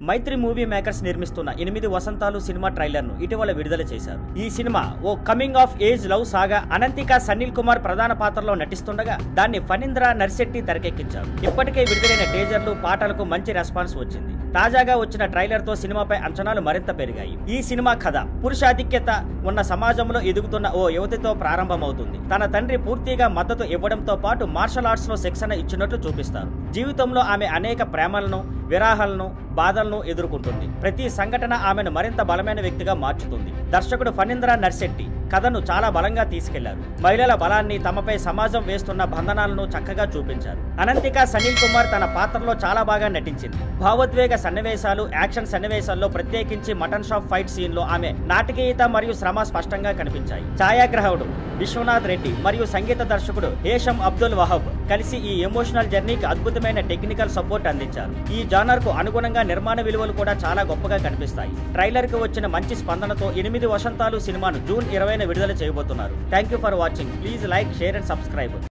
మైత్రి movie makers నిర్మిస్తున్న 8 వసంతాలు cinema trailer ను ఇటీవల విడుదల చేశారు. ఈ సినిమా ఓ coming of age love saga. Ananthika Sanil Kumar ప్రధాన పాత్రలో నటిస్తుండగా దాన్ని ఫణీంద్ర నర్శెట్టి తెరకెక్కించారు. ఇప్పటికే విడుదలైన టీజర్లు, పాటలకు మంచి రెస్పాన్స్ వచ్చింది. తాజాగా వచ్చిన ట్రైలర్ తో సినిమాపై అంచనాలు మరింత పెరిగాయి. ఈ సినిమా కథ పురుషాధిక్యత ఉన్న సమాజంలో ఎదుగుతున్న ఓ యువతితో ప్రారంభమవుతుంది. తన తండ్రి పూర్తిగా మద్దతు ఇవ్వడంతో పాటు మార్షల్ ఆర్ట్స్ లో శిక్షణ ఇచ్చినట్లు చూపిస్తారు. జీవితంలో ఆమె అనేక ప్రేమలను, విరాహాలను, బాధలను ఎదుర్కొంటుంది. ప్రతి సంఘటన ఆమెను మరింత బలమైన వ్యక్తిగా మార్చుతుంది. దర్శకుడు ఫణీంద్ర నర్శెట్టి కథను చాలా బలంగా తీసుకెళ్లారు. మహిళల బలాన్ని, తమపై సమాజం వేస్తున్న బంధనాలను చక్కగా చూపించారు. అనంతిక సన్నీల్ కుమార్ తన పాత్రలో చాలా బాగా నటించింది. భావోద్వేగ సన్నివేశాలు, యాక్షన్ సన్నివేశాల్లో ప్రత్యేకించి మటన్ షాప్ ఫైట్ సీన్ లో ఆమె నాటకీయత మరియు శ్రమ స్పష్టంగా కనిపించాయి. ఛాయాగ్రాహకుడు విశ్వనాథ్ రెడ్డి మరియు సంగీత దర్శకుడు హేషం అబ్దుల్ వహాబ్ కలిసి ఈ ఎమోషనల్ జర్నీకి అద్భుతమైన టెక్నికల్ సపోర్ట్ అందించారు. ఈ జానర్ కు అనుగుణంగా నిర్మాణ విలువలు కూడా చాలా గొప్పగా కనిపిస్తాయి. ట్రైలర్ కు వచ్చిన మంచి స్పందనతో 8 వసంతాలు సినిమాను జూన్ 20న విడుదల చేయబోతున్నారు. Thank you for watching. Please like, share and subscribe.